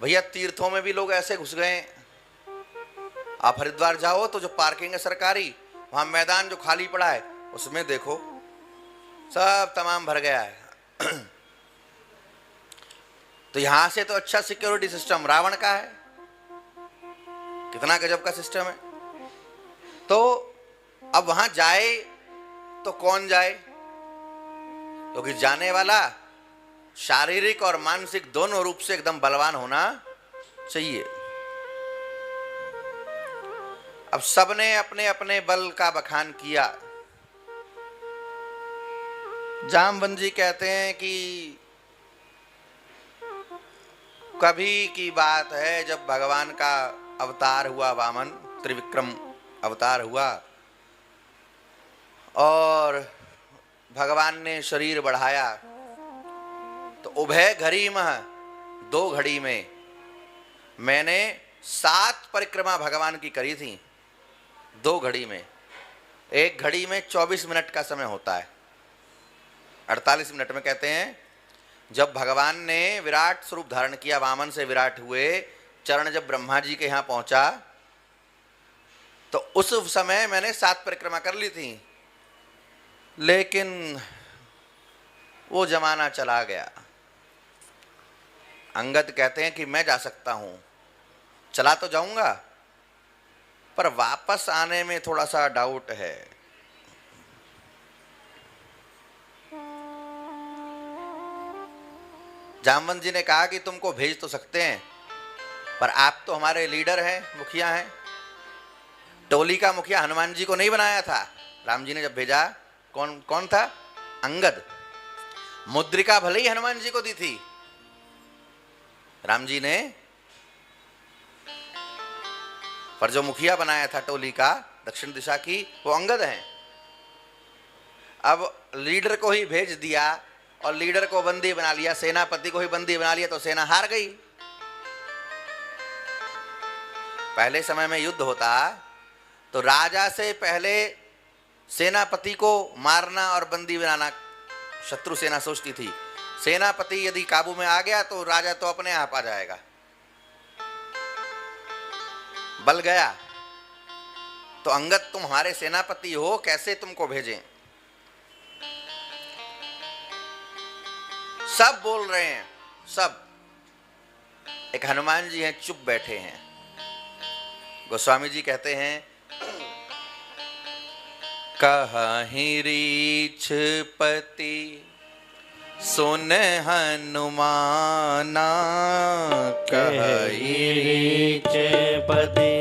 भैया तीर्थों में भी लोग ऐसे घुस गए। आप हरिद्वार जाओ तो जो पार्किंग है सरकारी, वहां मैदान जो खाली पड़ा है उसमें देखो सब तमाम भर गया है। तो यहां से तो अच्छा सिक्योरिटी सिस्टम रावण का है, कितना गजब का सिस्टम है। तो अब वहां जाए तो कौन जाए, क्योंकि जाने वाला शारीरिक और मानसिक दोनों रूप से एकदम बलवान होना चाहिए। अब सबने अपने अपने बल का बखान किया। जामवंत जी कहते हैं कि कभी की बात है जब भगवान का अवतार हुआ, वामन त्रिविक्रम अवतार हुआ और भगवान ने शरीर बढ़ाया, तो उभय घड़ी में 2 घड़ी में मैंने 7 परिक्रमा भगवान की करी थी। 2 घड़ी में, 1 घड़ी में 24 मिनट का समय होता है, 48 मिनट में कहते हैं। जब भगवान ने विराट स्वरूप धारण किया, वामन से विराट हुए, चरण जब ब्रह्मा जी के यहां पहुंचा तो उस समय मैंने 7 परिक्रमा कर ली थी। लेकिन वो जमाना चला गया। अंगद कहते हैं कि मैं जा सकता हूं, चला तो जाऊंगा, पर वापस आने में थोड़ा सा डाउट है। जामवंत जी ने कहा कि तुमको भेज तो सकते हैं, पर आप तो हमारे लीडर हैं, मुखिया हैं। टोली का मुखिया हनुमान जी को नहीं बनाया था। राम जी ने जब भेजा, कौन कौन था? अंगद। मुद्रिका भले ही हनुमान जी को दी थी, राम जी ने, पर जो मुखिया बनाया था टोली का दक्षिण दिशा की, वो अंगद हैं। अब लीडर को ही भेज दिया और लीडर को बंदी बना लिया, सेनापति को ही बंदी बना लिया, तो सेना हार गई। पहले समय में युद्ध होता तो राजा से पहले सेनापति को मारना और बंदी बनाना शत्रु सेना सोचती थी। सेनापति यदि काबू में आ गया तो राजा तो अपने आप आ जाएगा। बल गया तो अंगद तुम हमारे सेनापति हो, कैसे तुमको भेजें? सब बोल रहे हैं, सब। एक हनुमान जी हैं, चुप बैठे हैं। गोस्वामी जी कहते हैं, कहीं रीछ पति सुन हनुमाना, कहीं रीछ पति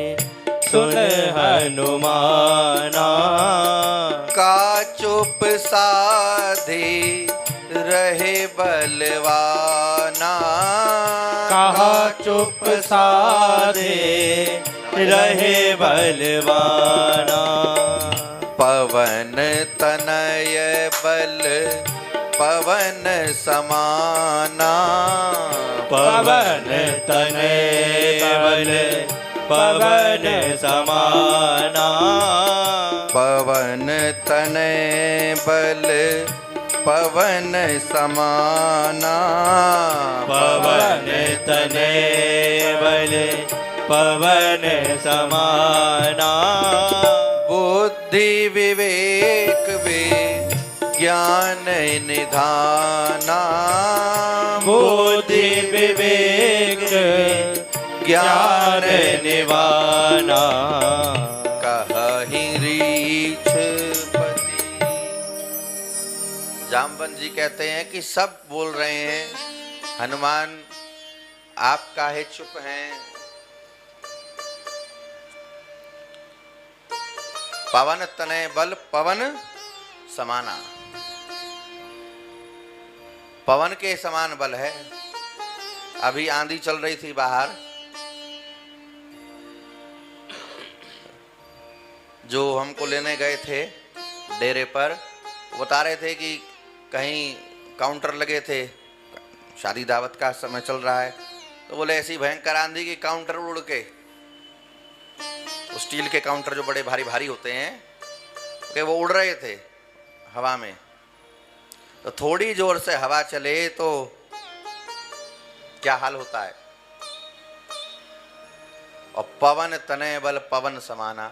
सुन हनुमाना, का चुप साधे रहे बलवाना, कहा चुप साधे रहे बलवाना, पवन तनय बल पवन समाना, पवन तनय बल पवन समाना, पवन तनय बल पवन समाना, पवन तनय बल पवन समाना, बुद्धि विवेक ज्ञान निधाना, बुद्धि विवेक ज्ञान निवाना, कहीं रीछ पति। जामवंत जी कहते हैं कि सब बोल रहे हैं, हनुमान आप काहे चुप हैं? पवन तनय बल पवन समाना, पवन के समान बल है। अभी आंधी चल रही थी बाहर, जो हमको लेने गए थे डेरे पर, बता रहे थे कि कहीं काउंटर लगे थे, शादी दावत का समय चल रहा है, तो बोले ऐसी भयंकर आंधी की काउंटर उड़ के, स्टील के काउंटर जो बड़े भारी भारी होते हैं, कि वो उड़ रहे थे हवा में। तो थोड़ी जोर से हवा चले तो क्या हाल होता है। और पवन तनय बल पवन समाना।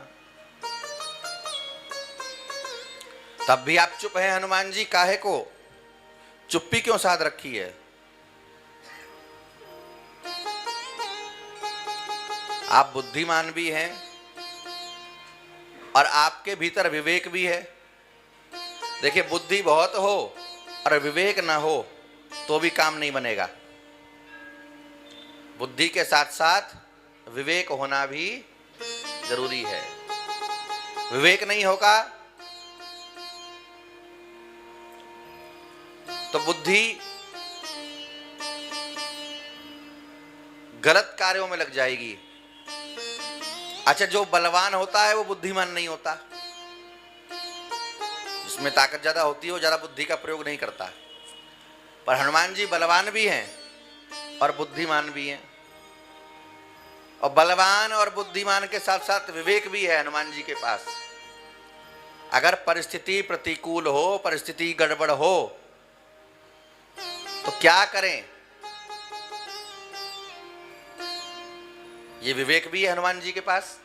तब भी आप चुप हैं हनुमान जी, काहे को? चुप्पी क्यों साध रखी है? आप बुद्धिमान भी हैं और आपके भीतर विवेक भी है। देखिए, बुद्धि बहुत हो और विवेक ना हो तो भी काम नहीं बनेगा। बुद्धि के साथ साथ विवेक होना भी जरूरी है। विवेक नहीं होगा तो बुद्धि गलत कार्यों में लग जाएगी। अच्छा, जो बलवान होता है वो बुद्धिमान नहीं होता। जिसमें ताकत ज्यादा होती है वो ज्यादा बुद्धि का प्रयोग नहीं करता। पर हनुमान जी बलवान भी हैं और बुद्धिमान भी हैं, और बलवान और बुद्धिमान के साथ साथ विवेक भी है हनुमान जी के पास। अगर परिस्थिति प्रतिकूल हो, परिस्थिति गड़बड़ हो तो क्या करें? ये विवेक भी है हनुमान जी के पास।